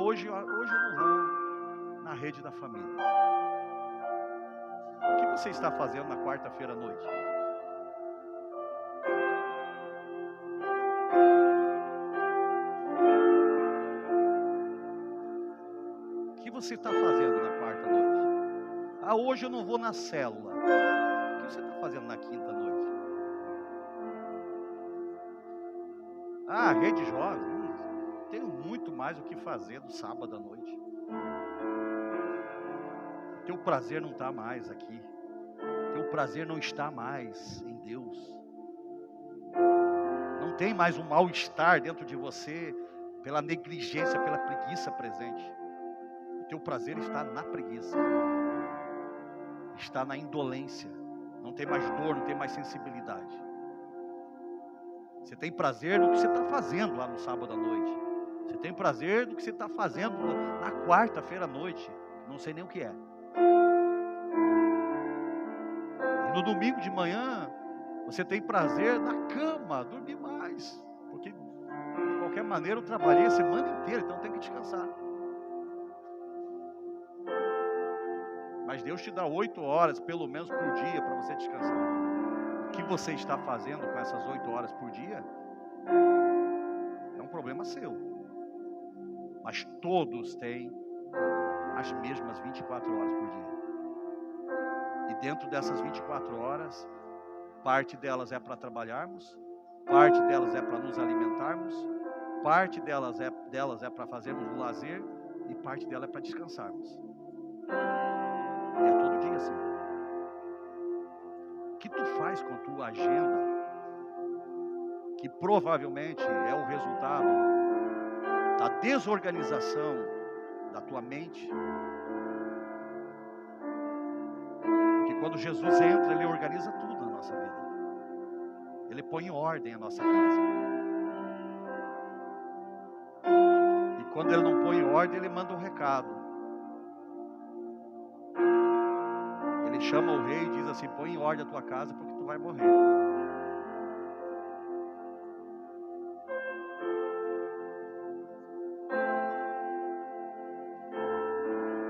Hoje eu não vou na rede da família. O que você está fazendo na quarta-feira à noite? O que você está fazendo na quarta noite? Hoje eu não vou na célula. O que você está fazendo na quinta noite? Rede jovem. Tenho muito mais o que fazer no sábado à noite. O teu prazer não está mais aqui. O teu prazer não está mais em Deus. Não tem mais um mal-estar dentro de você pela negligência, pela preguiça presente. O teu prazer está na preguiça. Está na indolência. Não tem mais dor, não tem mais sensibilidade. Você tem prazer do que você está fazendo lá no sábado à noite. Você tem prazer do que você está fazendo na quarta-feira à noite. Não sei nem o que é. E no domingo de manhã, você tem prazer na cama, dormir mais. Porque, de qualquer maneira, eu trabalhei a semana inteira, então tem que descansar. Mas Deus te dá 8 horas, pelo menos, por dia, para você descansar. O que você está fazendo com essas 8 horas por dia é um problema seu. Mas todos têm as mesmas 24 horas por dia. E dentro dessas 24 horas, parte delas é para trabalharmos, parte delas é para nos alimentarmos, parte delas é para fazermos o lazer e parte dela é para descansarmos. E é todo dia assim. O que tu faz com a tua agenda, que provavelmente é o resultado da desorganização da tua mente? Porque quando Jesus entra, Ele organiza tudo na nossa vida. Ele põe em ordem a nossa casa. E quando Ele não põe em ordem, Ele manda um recado. Ele chama o rei e diz assim: põe em ordem a tua casa porque tu vai morrer.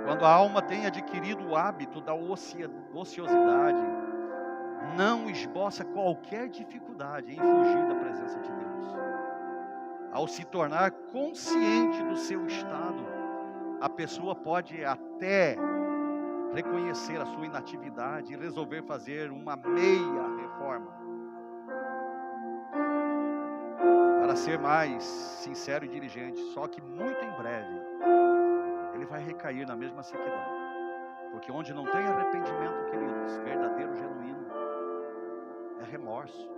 Quando a alma tem adquirido o hábito da ociosidade, não esboça qualquer dificuldade em fugir da presença de Deus. Ao se tornar consciente do seu estado, a pessoa pode até reconhecer a sua inatividade e resolver fazer uma meia reforma. Para ser mais sincero e diligente, só que muito em breve, ele vai recair na mesma sequidão. Porque onde não tem arrependimento, queridos, verdadeiro, genuíno, é remorso.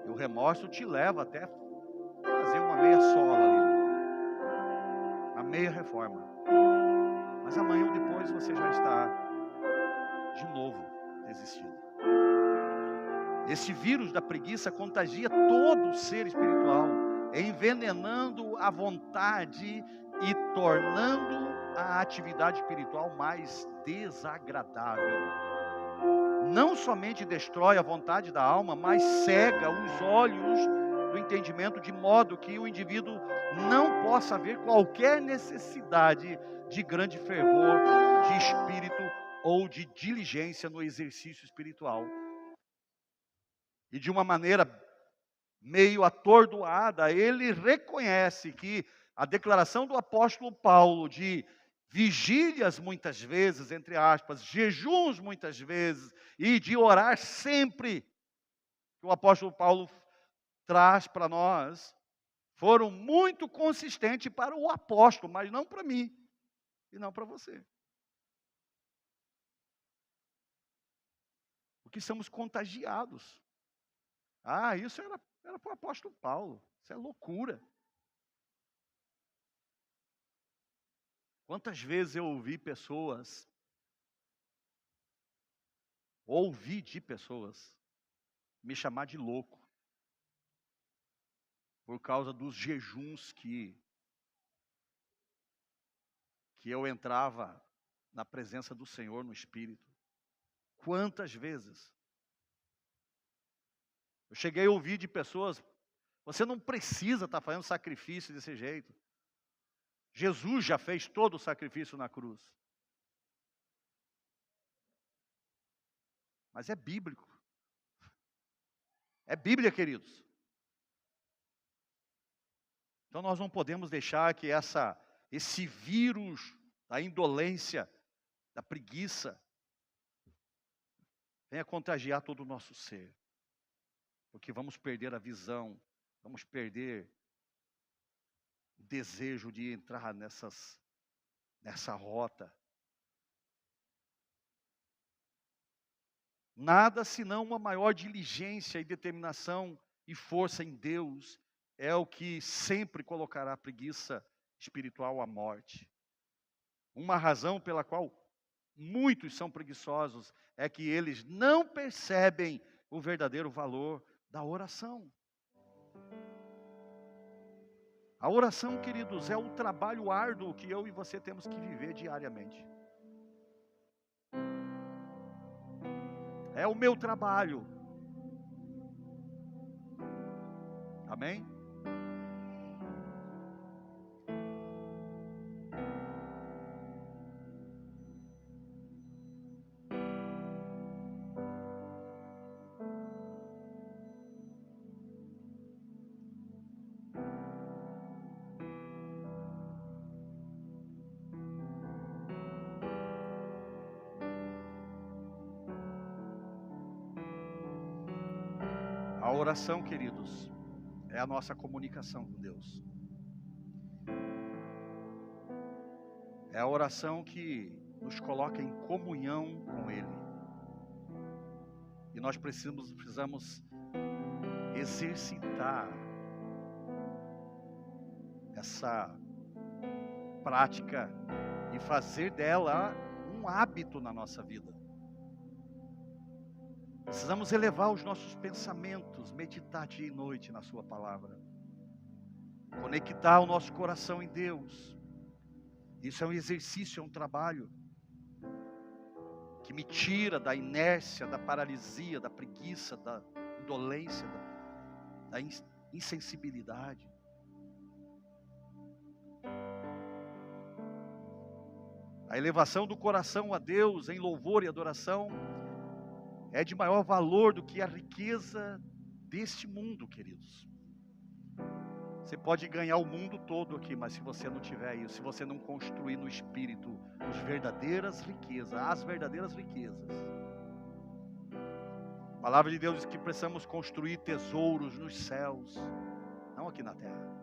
E o remorso te leva até fazer uma meia sola ali, uma meia reforma. Mas amanhã ou depois você já está de novo desistindo. Esse vírus da preguiça contagia todo o ser espiritual, envenenando a vontade e tornando a atividade espiritual mais desagradável. Não somente destrói a vontade da alma, mas cega os olhos do entendimento, de modo que o indivíduo não possa ver qualquer necessidade de grande fervor, de espírito ou de diligência no exercício espiritual. E de uma maneira meio atordoada, ele reconhece que a declaração do apóstolo Paulo de vigílias muitas vezes, entre aspas, jejuns muitas vezes, e de orar sempre, que o apóstolo Paulo traz para nós, foram muito consistentes para o apóstolo, mas não para mim e não para você. Porque somos contagiados. Ah, isso era para o apóstolo Paulo. Isso é loucura. Quantas vezes eu ouvi de pessoas, me chamar de louco, por causa dos jejuns que eu entrava na presença do Senhor no Espírito. Quantas vezes? Eu cheguei a ouvir de pessoas, você não precisa estar fazendo sacrifício desse jeito. Jesus já fez todo o sacrifício na cruz. Mas é bíblico. É Bíblia, queridos. Então nós não podemos deixar que esse vírus da indolência, da preguiça, venha contagiar todo o nosso ser. Porque vamos perder a visão, vamos perder o desejo de entrar nessa rota. Nada senão uma maior diligência e determinação e força em Deus é o que sempre colocará a preguiça espiritual à morte. Uma razão pela qual muitos são preguiçosos é que eles não percebem o verdadeiro valor da oração. A oração, queridos, é o trabalho árduo que eu e você temos que viver diariamente. É o meu trabalho. Amém? A oração, queridos, é a nossa comunicação com Deus. É a oração que nos coloca em comunhão com Ele. E nós precisamos exercitar essa prática e fazer dela um hábito na nossa vida. Precisamos elevar os nossos pensamentos, meditar dia e noite na Sua palavra. Conectar o nosso coração em Deus. Isso é um exercício, é um trabalho que me tira da inércia, da paralisia, da preguiça, da indolência, da insensibilidade. A elevação do coração a Deus em louvor e adoração é de maior valor do que a riqueza deste mundo, queridos. Você pode ganhar o mundo todo aqui, mas se você não tiver isso, se você não construir no Espírito as verdadeiras riquezas, a palavra de Deus diz que precisamos construir tesouros nos céus, não aqui na terra.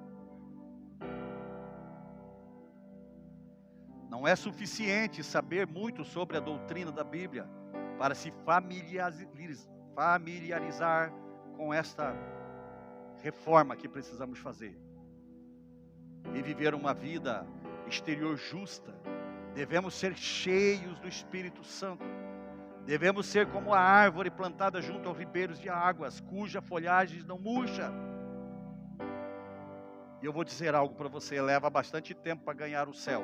Não é suficiente saber muito sobre a doutrina da Bíblia para se familiarizar com esta reforma que precisamos fazer. E viver uma vida exterior justa, devemos ser cheios do Espírito Santo. Devemos ser como a árvore plantada junto aos ribeiros de águas, cuja folhagem não murcha. E eu vou dizer algo para você, leva bastante tempo para ganhar o céu.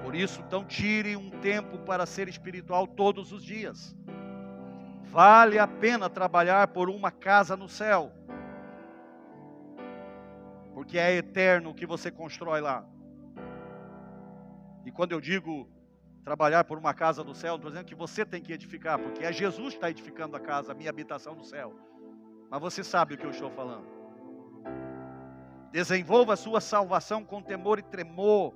Por isso, então tire um tempo para ser espiritual todos os dias. Vale a pena trabalhar por uma casa no céu, porque é eterno o que você constrói lá. E quando eu digo trabalhar por uma casa do céu, não estou dizendo que você tem que edificar, porque é Jesus que está edificando a casa, a minha habitação no céu. Mas você sabe o que eu estou falando. Desenvolva a sua salvação com temor e tremor.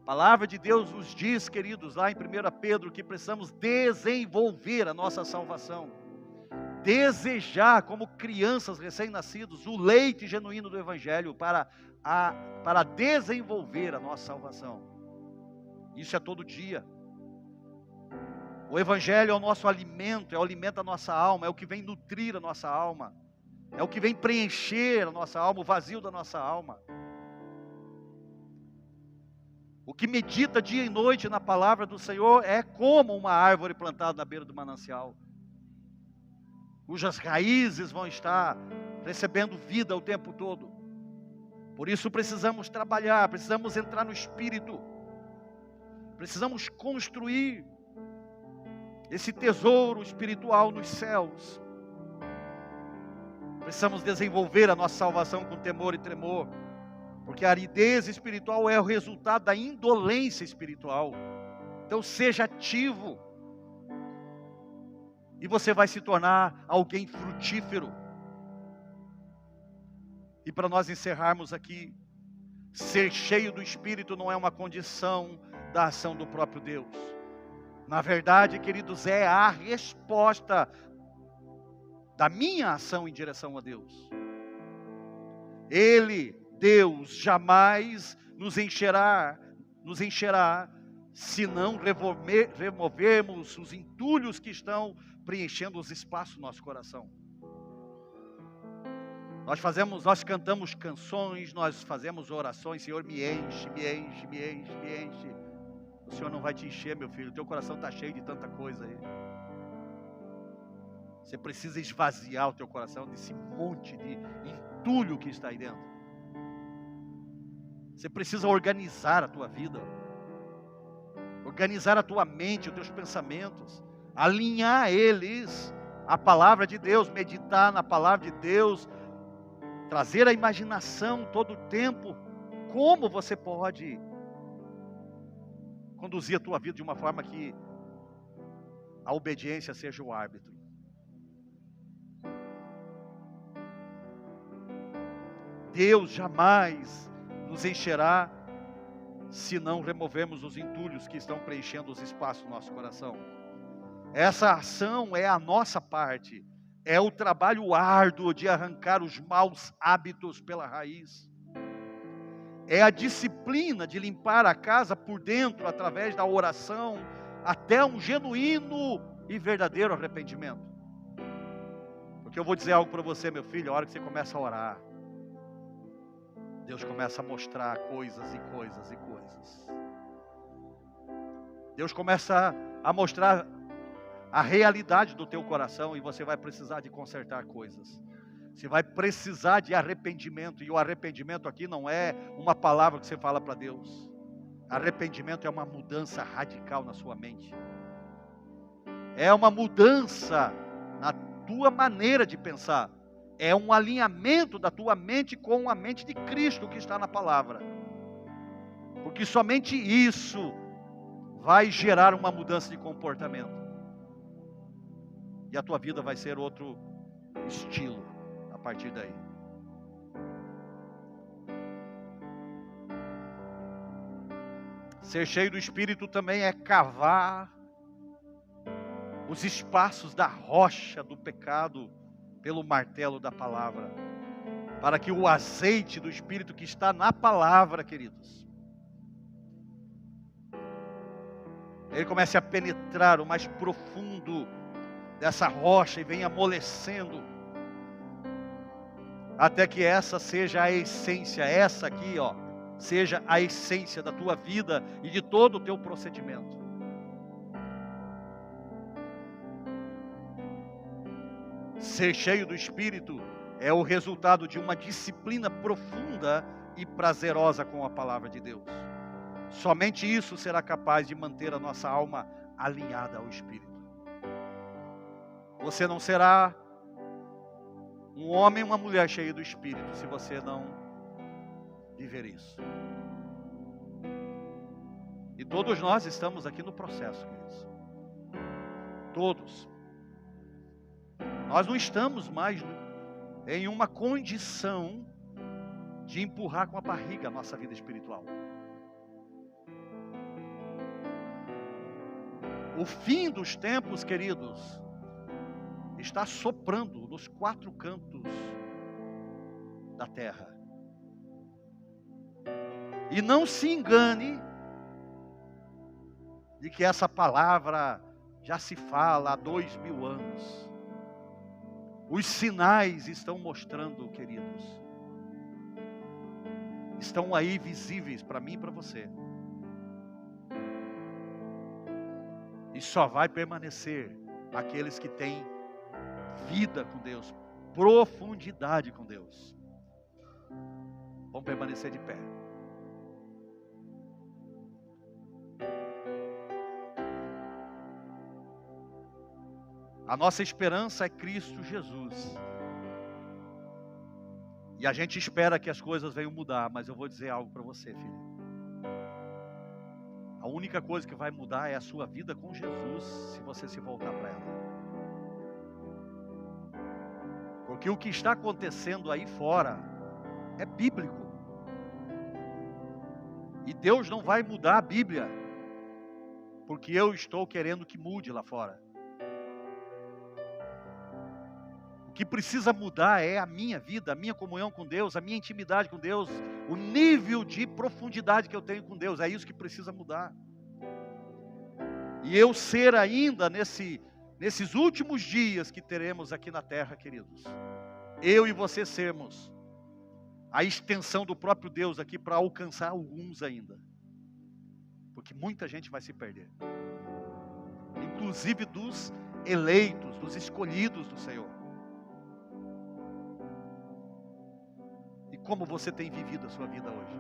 A palavra de Deus nos diz, queridos, lá em 1 Pedro, que precisamos desenvolver a nossa salvação. Desejar, como crianças recém-nascidos, o leite genuíno do Evangelho para desenvolver a nossa salvação. Isso é todo dia. O Evangelho é o nosso alimento, é o alimento da nossa alma, é o que vem nutrir a nossa alma, é o que vem preencher a nossa alma, o vazio da nossa alma. O que medita dia e noite na palavra do Senhor é como uma árvore plantada na beira do manancial, cujas raízes vão estar recebendo vida o tempo todo. Por isso precisamos trabalhar, precisamos entrar no Espírito, precisamos construir esse tesouro espiritual nos céus. Precisamos desenvolver a nossa salvação com temor e tremor, porque a aridez espiritual é o resultado da indolência espiritual. Então seja ativo, e você vai se tornar alguém frutífero. E para nós encerrarmos aqui, ser cheio do Espírito não é uma condição da ação do próprio Deus. Na verdade, queridos, é a resposta da minha ação em direção a Deus. Deus, jamais nos encherá, se não removermos os entulhos que estão preenchendo os espaços do nosso coração. Nós cantamos canções, nós fazemos orações, Senhor, me enche, me enche, me enche, me enche. O Senhor não vai te encher, meu filho, o teu coração está cheio de tanta coisa aí. Você precisa esvaziar o teu coração desse monte de entulho que está aí dentro. Você precisa organizar a tua vida, organizar a tua mente, os teus pensamentos, alinhar eles à palavra de Deus, meditar na palavra de Deus, trazer a imaginação todo o tempo, como você pode conduzir a tua vida de uma forma que a obediência seja o árbitro. Deus jamais nos encherá se não removermos os entulhos que estão preenchendo os espaços do nosso coração. Essa ação é a nossa parte, é o trabalho árduo de arrancar os maus hábitos pela raiz. É a disciplina de limpar a casa por dentro através da oração, até um genuíno e verdadeiro arrependimento. Porque eu vou dizer algo para você, meu filho, a hora que você começa a orar, Deus começa a mostrar coisas e coisas e coisas. Deus começa a mostrar a realidade do teu coração, e você vai precisar de consertar coisas. Você vai precisar de arrependimento, e o arrependimento aqui não é uma palavra que você fala para Deus. Arrependimento é uma mudança radical na sua mente. É uma mudança na tua maneira de pensar. É um alinhamento da tua mente com a mente de Cristo que está na palavra. Porque somente isso vai gerar uma mudança de comportamento. E a tua vida vai ser outro estilo a partir daí. Ser cheio do Espírito também é cavar os espaços da rocha do pecado pelo martelo da palavra, para que o azeite do Espírito que está na palavra, queridos, Ele comece a penetrar o mais profundo dessa rocha e venha amolecendo, até que essa seja a essência, essa aqui, ó, seja a essência da tua vida e de todo o teu procedimento. Ser cheio do Espírito é o resultado de uma disciplina profunda e prazerosa com a palavra de Deus. Somente isso será capaz de manter a nossa alma alinhada ao Espírito. Você não será um homem ou uma mulher cheia do Espírito se você não viver isso. E todos nós estamos aqui no processo, queridos. Todos. Nós não estamos mais em uma condição de empurrar com a barriga a nossa vida espiritual. O fim dos tempos, queridos, está soprando nos 4 cantos da terra. E não se engane de que essa palavra já se fala há 2000 anos. Os sinais estão mostrando, queridos. Estão aí visíveis para mim e para você. E só vai permanecer aqueles que têm vida com Deus, profundidade com Deus. Vamos permanecer de pé. A nossa esperança é Cristo Jesus. E a gente espera que as coisas venham mudar, mas eu vou dizer algo para você, filho. A única coisa que vai mudar é a sua vida com Jesus, se você se voltar para ela. Porque o que está acontecendo aí fora é bíblico. E Deus não vai mudar a Bíblia, porque eu estou querendo que mude lá fora. O que precisa mudar é a minha vida, a minha comunhão com Deus, a minha intimidade com Deus, o nível de profundidade que eu tenho com Deus. É isso que precisa mudar. E eu ser ainda nesses últimos dias que teremos aqui na terra, queridos, eu e você sermos a extensão do próprio Deus aqui para alcançar alguns ainda. Porque muita gente vai se perder. Inclusive dos eleitos, dos escolhidos do Senhor. E como você tem vivido a sua vida hoje?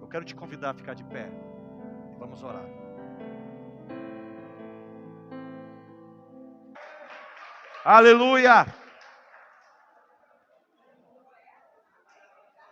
Eu quero te convidar a ficar de pé. E vamos orar. Aleluia!